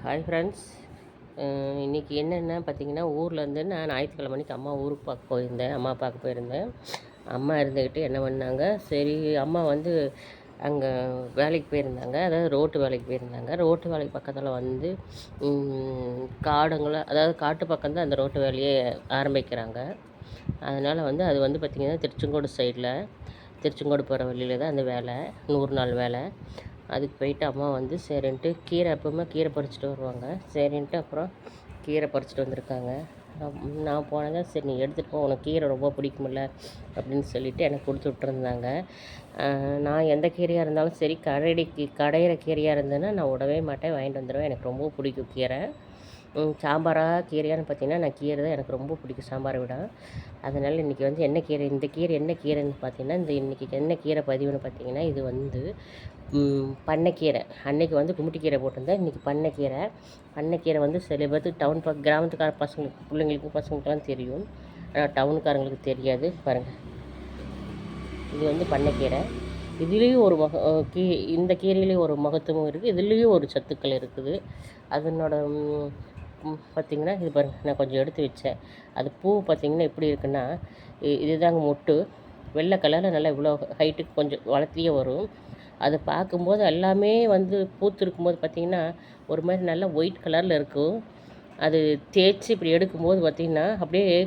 Hi friends. இன்றைக்கி என்னென்னா பார்த்தீங்கன்னா, ஊர்லேருந்து நான் ஞாயிற்றுக்கிழமை அன்றைக்கி அம்மா ஊருக்கு பார்க்க போயிருந்தேன். அம்மா பார்க்க போயிருந்தேன். அம்மா இருந்துக்கிட்டு என்ன பண்ணாங்க, சரி அம்மா வந்து அங்கே வேலைக்கு போயிருந்தாங்க. அதாவது ரோட்டு வேலைக்கு போயிருந்தாங்க. ரோட்டு வேலைக்கு பக்கத்தில் வந்து காடுங்கள, அதாவது காட்டு பக்கம் தான் அந்த ரோட்டு வேலையே ஆரம்பிக்கிறாங்க. அதனால் வந்து அது வந்து பார்த்திங்கன்னா திருச்செங்கோடு சைடில், திருச்செங்கோடு போகிற வழியில் தான் அந்த வேலை, 100 நாள் வேலை. அதுக்கு போயிட்டு அம்மா வந்து சரின்ட்டு கீரை, எப்பவுமே கீரை பறிச்சுட்டு வருவாங்க. சரின்ட்டு அப்புறம் கீரை பறிச்சுட்டு வந்திருக்காங்க. நான் போனேன், சரி நீ எடுத்துகிட்டு போ, உனக்கு கீரை ரொம்ப பிடிக்குமில்ல அப்படின்னு சொல்லிவிட்டு எனக்கு கொடுத்து விட்ருந்தாங்க. நான் எந்த கீரையாக இருந்தாலும் சரி, கடையிற கீரையாக இருந்ததுன்னா நான் விடவே மாட்டேன், வாங்கிட்டு வந்துடுவேன். எனக்கு ரொம்ப பிடிக்கும் கீரை. சாம்பாராக கீரையான்னு பார்த்தீங்கன்னா, நான் கீரை தான் எனக்கு ரொம்ப பிடிக்கும் சாம்பாரை விட. அதனால் இன்றைக்கி வந்து என்ன கீரை, இந்த கீரை என்ன கீரைன்னு பார்த்தீங்கன்னா, இன்றைக்கி என்ன கீரை பதிவுன்னு பார்த்தீங்கன்னா, இது வந்து பண்ணைக்கீரை. அன்றைக்கி வந்து குமுட்டிக்கீரை போட்டிருந்தேன், இன்றைக்கி பண்ணைக்கீரை. பண்ணைக்கீரை வந்து சில பேர்த்துக்கு கிராமத்துக்கார பசங்களுக்கு, பிள்ளைங்களுக்கு, பசங்களுக்கெல்லாம் தெரியும். ஆனால் டவுனுக்காரங்களுக்கு தெரியாது. பாருங்கள், இது வந்து பண்ணைக்கீரை. இதுலேயும் ஒரு இந்த கீரையிலேயும் ஒரு மகத்துவம் இருக்குது, இதுலேயும் ஒரு சத்துக்கள் இருக்குது. அதனோட பார்த்திங்கன்னா, இது பாருங்கள், நான் கொஞ்சம் எடுத்து வச்சேன். அது பூ பார்த்திங்கன்னா எப்படி இருக்குன்னா, இதுதாங்க மொட்டு. வெள்ளை கலரில் நல்லா இவ்வளோ ஹைட்டுக்கு கொஞ்சம் வளர்த்தியே வரும். அதை பார்க்கும்போது எல்லாமே வந்து பூத்திருக்கும்போது பார்த்திங்கன்னா, ஒரு மாதிரி நல்லா ஒயிட் கலரில் இருக்கும். அது தேய்ச்சி இப்படி எடுக்கும்போது பார்த்திங்கன்னா, அப்படியே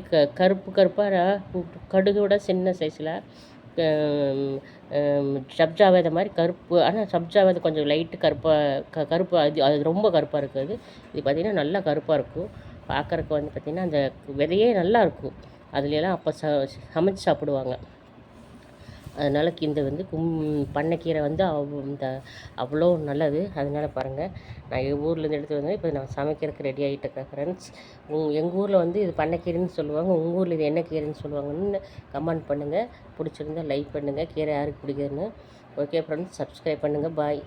கருப்பு கருப்பாக கடுகோட சின்ன சைஸில் சப்ஜா விதை மாதிரி கருப்பு. ஆனால் சப்ஜா விதை கொஞ்சம் லைட்டு கருப்பு. அது ரொம்ப கருப்பாக இருக்காது. இது பார்த்திங்கன்னா நல்லா கருப்பாக இருக்கும். பார்க்குறக்கு வந்து பார்த்திங்கன்னா அந்த விதையே நல்லாயிருக்கும். அதுலலாம் அப்போ சமைச்சு சாப்பிடுவாங்க. அதனால் இந்த வந்து பண்ணைக்கீரை வந்து அவ்வளோ நல்லது. அதனால் பாருங்கள், நான் எங்கள் ஊர்லேருந்து எடுத்து வந்தேன். இப்போ நான் சமைக்கிறதுக்கு ரெடி ஆகிட்டுருக்கேன் ஃப்ரெண்ட்ஸ். எங்கள் ஊரில் வந்து இது பண்ணைக்கீரைன்னு சொல்லுவாங்க. உங்கள் ஊரில் இது என்ன கீரைன்னு சொல்லுவாங்கன்னு கமெண்ட் பண்ணுங்கள். பிடிச்சிருந்தா லைக் பண்ணுங்கள். கீரை யாருக்கு பிடிக்குதுன்னு. ஓகே ஃப்ரெண்ட்ஸ், சப்ஸ்கிரைப் பண்ணுங்கள். பாய்.